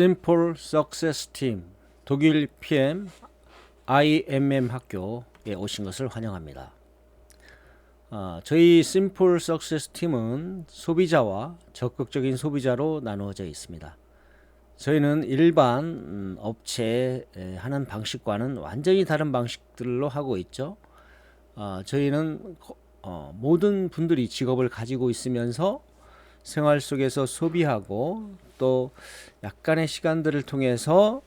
Simple Success Team 독일 PM IMM 학교에 오신 것을 환영합니다. 저희 Simple Success 팀은 소비자와 적극적인 소비자로 나누어져 있습니다. 저희는 일반 업체에 하는 방식과는 완전히 다른 방식들로 하고 있죠. 저희는 모든 분들이 직업을 가지고 있으면서 생활 속에서 소비하고 또 약간의 시간들을 통해서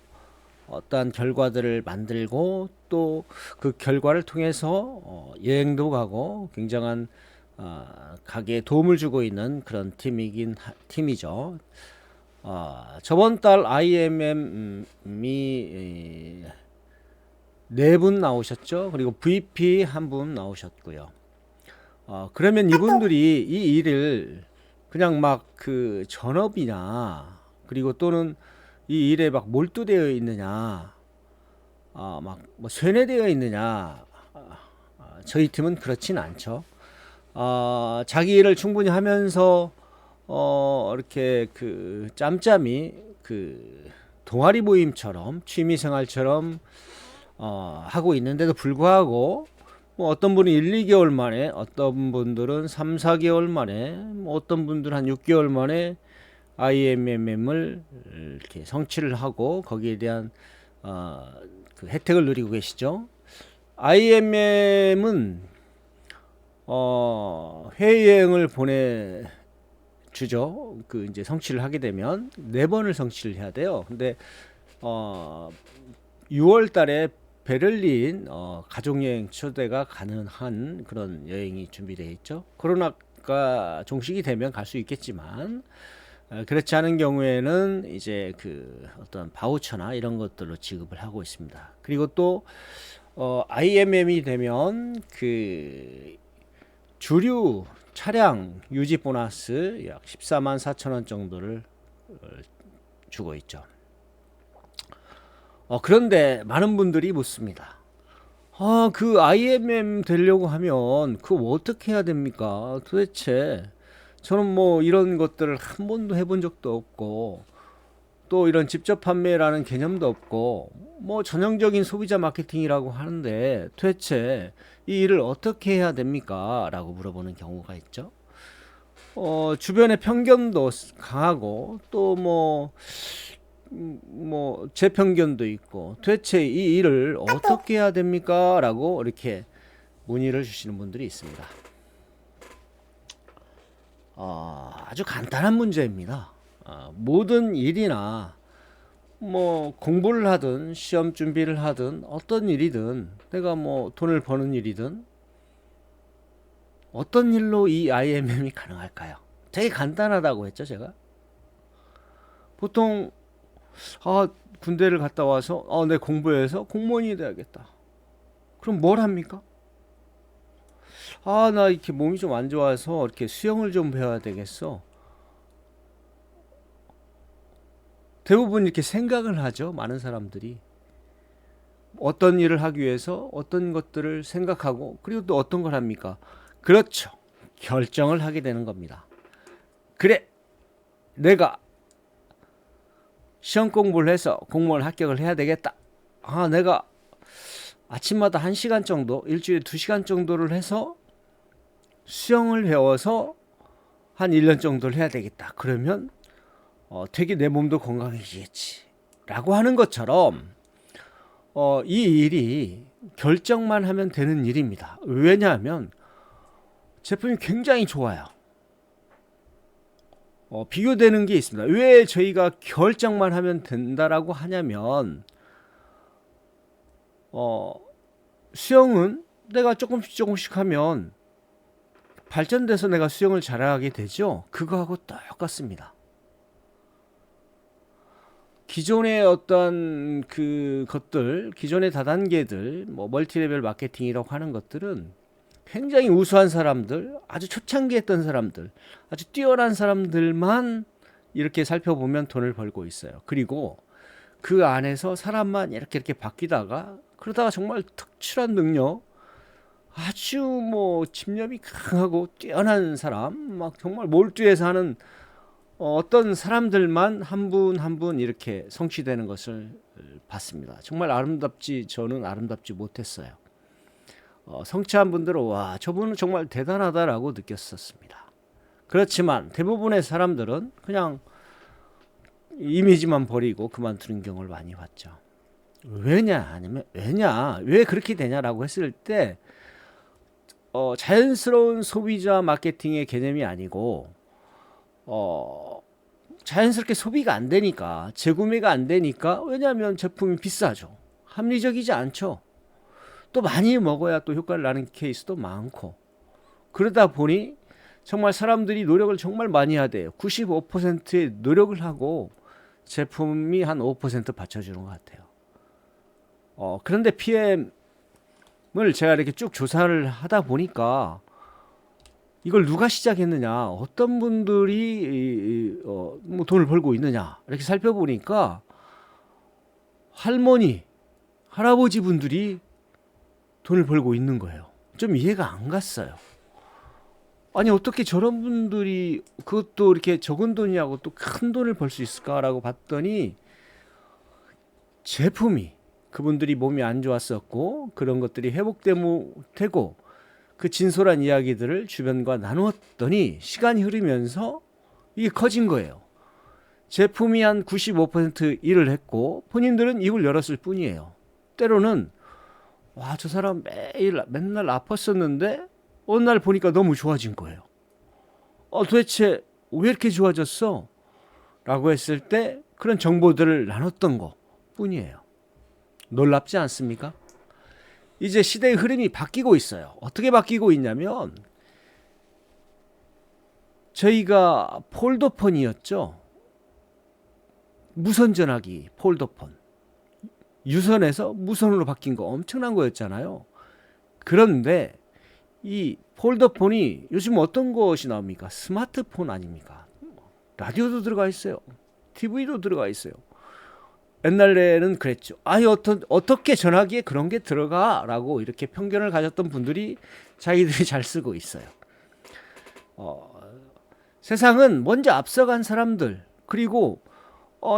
어떠한 결과들을 만들고 또 그 결과를 통해서 여행도 가고 굉장한 가게에 도움을 주고 있는 그런 팀이죠. 저번 달 IMM이 4분 나오셨죠. 그리고 VP 한 분 나오셨고요. 그러면 이분들이 이 일을 그냥 막 그 전업이냐 그리고 또는 이 일에 막 몰두되어 있느냐 막 뭐 쇠뇌되어 있느냐 저희 팀은 그렇진 않죠. 자기 일을 충분히 하면서 이렇게 그 짬짬이 그 동아리 모임처럼 취미 생활처럼 하고 있는데도 불구하고 뭐 어떤 분은 1, 2개월 만에, 어떤 분들은 3, 4개월 만에, 뭐 어떤 분들은 한 6개월 만에 IMM을 이렇게 성취를 하고 거기에 대한 그 혜택을 누리고 계시죠. IMM은 해외여행을 보내주죠. 그 이제 성취를 하게 되면 4번을 성취를 해야 돼요. 근데 6월 달에 베를린 가족여행 초대가 가능한 그런 여행이 준비되어 있죠. 코로나가 종식이 되면 갈 수 있겠지만 그렇지 않은 경우에는 이제 그 어떤 바우처나 이런 것들로 지급을 하고 있습니다. 그리고 또 IMM이 되면 그 주류 차량 유지 보너스 약 14만 4천 원 정도를 주고 있죠. 그런데 많은 분들이 묻습니다. 그 IMM 되려고 하면 그거 어떻게 해야 됩니까? 도대체 저는 뭐 이런 것들을 한 번도 해본 적도 없고 또 이런 직접 판매라는 개념도 없고 뭐 전형적인 소비자 마케팅이라고 하는데 도대체 이 일을 어떻게 해야 됩니까? 라고 물어보는 경우가 있죠. 주변의 편견도 강하고 또 뭐 제 편견도 있고 도대체 이 일을 어떻게 해야 됩니까? 라고 이렇게 문의를 주시는 분들이 있습니다. 아주 간단한 문제입니다. 모든 일이나 뭐 공부를 하든 시험 준비를 하든 어떤 일이든 내가 뭐 돈을 버는 일이든 어떤 일로 이 IMM이 가능할까요? 되게 간단하다고 했죠, 제가. 보통 군대를 갔다 와서 내 공부해서 공무원이 돼야겠다. 그럼 뭘 합니까? 나 이렇게 몸이 좀 안 좋아서 이렇게 수영을 좀 배워야 되겠어. 대부분 이렇게 생각을 하죠. 많은 사람들이. 어떤 일을 하기 위해서 어떤 것들을 생각하고 그리고 또 어떤 걸 합니까? 그렇죠. 결정을 하게 되는 겁니다. 그래, 내가 시험 공부를 해서 공무원 합격을 해야 되겠다. 내가 아침마다 1시간 정도, 일주일에 2시간 정도를 해서 수영을 배워서 한 1년 정도를 해야 되겠다. 그러면 되게 내 몸도 건강해지겠지. 라고 하는 것처럼 이 일이 결정만 하면 되는 일입니다. 왜냐하면 제품이 굉장히 좋아요. 비교되는 게 있습니다. 왜 저희가 결정만 하면 된다라고 하냐면 수영은 내가 조금씩 하면 발전돼서 내가 수영을 잘하게 되죠. 그거하고 똑같습니다. 기존의 어떤 그 것들, 기존의 다단계들, 뭐 멀티레벨 마케팅이라고 하는 것들은 굉장히 우수한 사람들, 아주 초창기에 했던 사람들, 아주 뛰어난 사람들만 이렇게 살펴보면 돈을 벌고 있어요. 그리고 그 안에서 사람만 이렇게 바뀌다가 그러다가 정말 특출한 능력, 아주 뭐 집념이 강하고 뛰어난 사람, 막 정말 몰두해서 하는 어떤 사람들만 한 분 한 분 이렇게 성취되는 것을 봤습니다. 정말 저는 아름답지 못했어요. 성취한 분들은 와, 저분은 정말 대단하다라고 느꼈었습니다. 그렇지만 대부분의 사람들은 그냥 이미지만 버리고 그만두는 경우를 많이 봤죠. 왜 그렇게 되냐라고 했을 때 자연스러운 소비자 마케팅의 개념이 아니고 자연스럽게 소비가 안 되니까, 재구매가 안 되니까. 왜냐하면 제품이 비싸죠. 합리적이지 않죠. 또 많이 먹어야 또 효과를 나는 케이스도 많고. 그러다 보니 정말 사람들이 노력을 정말 많이 해야 돼요. 95%의 노력을 하고 제품이 한 5% 받쳐주는 것 같아요. 그런데 PM을 제가 이렇게 쭉 조사를 하다 보니까 이걸 누가 시작했느냐, 어떤 분들이 뭐 돈을 벌고 있느냐 이렇게 살펴보니까 할머니, 할아버지 분들이 돈을 벌고 있는 거예요. 좀 이해가 안 갔어요. 아니 어떻게 저런 분들이 그것도 이렇게 적은 돈이하고 또 큰 돈을 벌 수 있을까라고 봤더니 제품이, 그분들이 몸이 안 좋았었고 그런 것들이 회복되고 그 진솔한 이야기들을 주변과 나누었더니 시간이 흐르면서 이게 커진 거예요. 제품이 한 95% 일을 했고 본인들은 입을 열었을 뿐이에요. 때로는 와, 저 사람 맨날 아팠었는데 어느 날 보니까 너무 좋아진 거예요. 도대체 왜 이렇게 좋아졌어? 라고 했을 때 그런 정보들을 나눴던 것 뿐이에요. 놀랍지 않습니까? 이제 시대의 흐름이 바뀌고 있어요. 어떻게 바뀌고 있냐면 저희가 폴더폰이었죠. 무선 전화기 폴더폰. 유선에서 무선으로 바뀐 거 엄청난 거였잖아요. 그런데 이 폴더폰이 요즘 어떤 것이 나옵니까? 스마트폰 아닙니까? 라디오도 들어가 있어요. TV도 들어가 있어요. 옛날에는 그랬죠. 아니 어떻게 전화기에 그런 게 들어가? 라고 이렇게 편견을 가졌던 분들이 자기들이 잘 쓰고 있어요. 세상은 먼저 앞서간 사람들, 그리고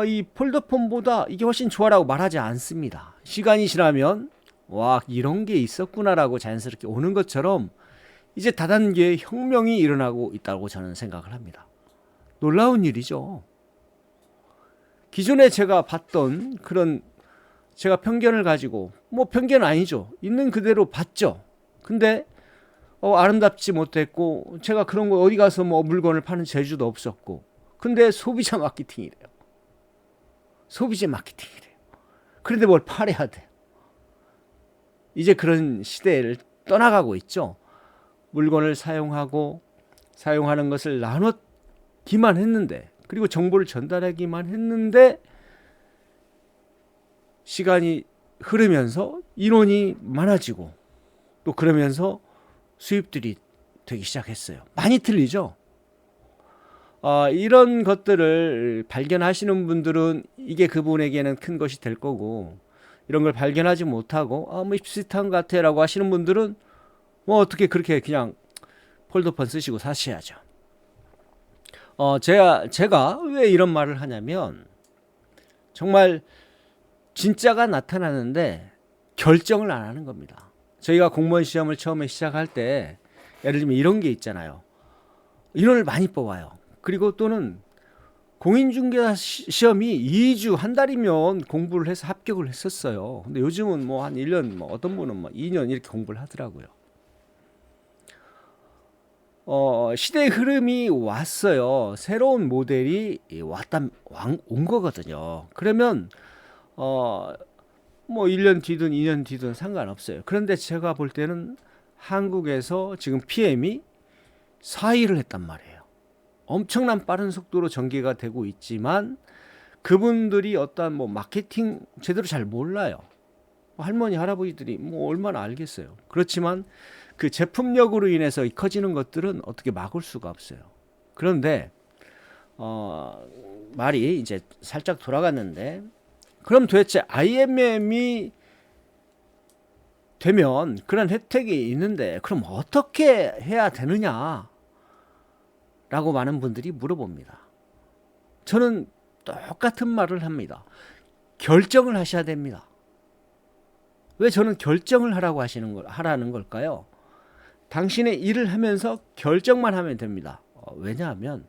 이 폴더폰보다 이게 훨씬 좋아라고 말하지 않습니다. 시간이 지나면 와, 이런 게 있었구나라고 자연스럽게 오는 것처럼 이제 다단계의 혁명이 일어나고 있다고 저는 생각을 합니다. 놀라운 일이죠. 기존에 제가 봤던 그런, 제가 편견을 가지고, 뭐 편견은 아니죠. 있는 그대로 봤죠. 근데 아름답지 못했고, 제가 그런 거 어디 가서 뭐 물건을 파는 재주도 없었고, 근데 소비자 마케팅이래요. 소비자 마케팅이래요. 그런데 뭘 팔아야 돼요. 이제 그런 시대를 떠나가고 있죠. 물건을 사용하는 것을 나눴기만 했는데, 그리고 정보를 전달하기만 했는데 시간이 흐르면서 인원이 많아지고 또 그러면서 수입들이 되기 시작했어요. 많이 틀리죠. 이런 것들을 발견하시는 분들은 이게 그분에게는 큰 것이 될 거고, 이런 걸 발견하지 못하고 뭐 비슷한 것 같아 라고 하시는 분들은 뭐 어떻게 그렇게 그냥 폴더폰 쓰시고 사셔야죠. 제가 왜 이런 말을 하냐면, 정말 진짜가 나타나는데 결정을 안 하는 겁니다. 저희가 공무원 시험을 처음에 시작할 때 예를 들면 이런 게 있잖아요. 인원을 많이 뽑아요. 그리고 또는 공인중개사 시험이 2주, 한 달이면 공부를 해서 합격을 했었어요. 근데 요즘은 뭐 한 1년, 뭐 어떤 분은 뭐 2년 이렇게 공부를 하더라고요. 시대의 흐름이 왔어요. 새로운 모델이 온 거거든요. 그러면 뭐 1년 뒤든 2년 뒤든 상관없어요. 그런데 제가 볼 때는 한국에서 지금 PM이 4위를 했단 말이에요. 엄청난 빠른 속도로 전개가 되고 있지만 그분들이 어떠한 뭐 마케팅 제대로 잘 몰라요. 할머니, 할아버지들이 뭐 얼마나 알겠어요. 그렇지만 그 제품력으로 인해서 커지는 것들은 어떻게 막을 수가 없어요. 그런데 말이 이제 살짝 돌아갔는데, 그럼 도대체 IMM이 되면 그런 혜택이 있는데 그럼 어떻게 해야 되느냐 라고 많은 분들이 물어봅니다. 저는 똑같은 말을 합니다. 결정을 하셔야 됩니다. 왜 저는 결정을 하라는 걸까요? 당신의 일을 하면서 결정만 하면 됩니다. 왜냐하면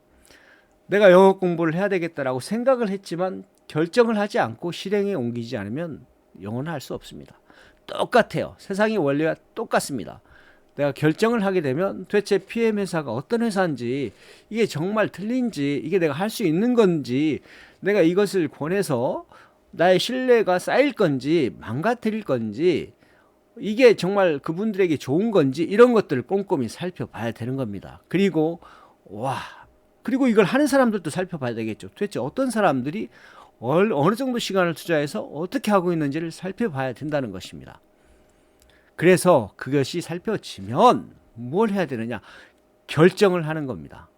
내가 영어 공부를 해야 되겠다라고 생각을 했지만 결정을 하지 않고 실행에 옮기지 않으면 영어는 할 수 없습니다. 똑같아요. 세상의 원리와 똑같습니다. 내가 결정을 하게 되면 도대체 PM 회사가 어떤 회사인지, 이게 정말 틀린지, 이게 내가 할 수 있는 건지, 내가 이것을 권해서 나의 신뢰가 쌓일 건지 망가뜨릴 건지, 이게 정말 그분들에게 좋은 건지, 이런 것들을 꼼꼼히 살펴봐야 되는 겁니다. 그리고 그리고 이걸 하는 사람들도 살펴봐야 되겠죠. 도대체 어떤 사람들이 어느 정도 시간을 투자해서 어떻게 하고 있는지를 살펴봐야 된다는 것입니다. 그래서 그것이 살펴지면 뭘 해야 되느냐? 결정을 하는 겁니다.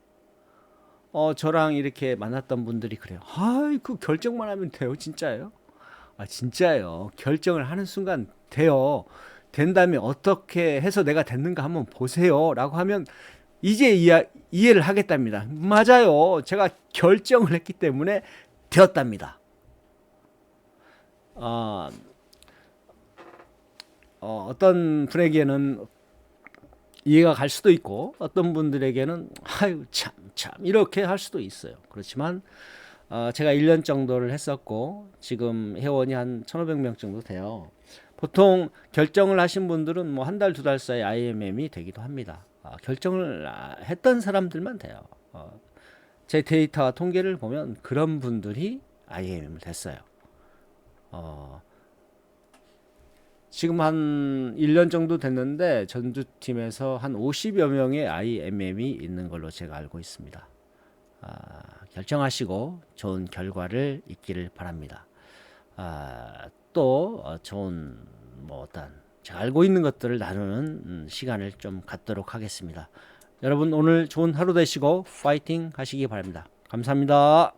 저랑 이렇게 만났던 분들이 그래요. 그 결정만 하면 돼요. 진짜예요? 진짜예요. 결정을 하는 순간 돼요. 된다면 어떻게 해서 내가 됐는가 한번 보세요. 라고 하면 이제 이해를 하겠답니다. 맞아요. 제가 결정을 했기 때문에 되었답니다. 어떤 분에게는 이해가 갈 수도 있고, 어떤 분들에게는 참 이렇게 할 수도 있어요. 그렇지만 제가 1년 정도를 했었고 지금 회원이 한 1,500명 정도 돼요. 보통 결정을 하신 분들은 뭐 한 달, 두 달 사이에 IMM이 되기도 합니다. 결정을 했던 사람들만 돼요. 제 데이터와 통계를 보면 그런 분들이 IMM을 됐어요. 지금 한 1년 정도 됐는데 전주팀에서 한 50여 명의 IMM이 있는 걸로 제가 알고 있습니다. 결정하시고 좋은 결과를 있기를 바랍니다. 또 좋은 어떤 제가 알고 있는 것들을 나누는 시간을 좀 갖도록 하겠습니다. 여러분 오늘 좋은 하루 되시고 파이팅 하시기 바랍니다. 감사합니다.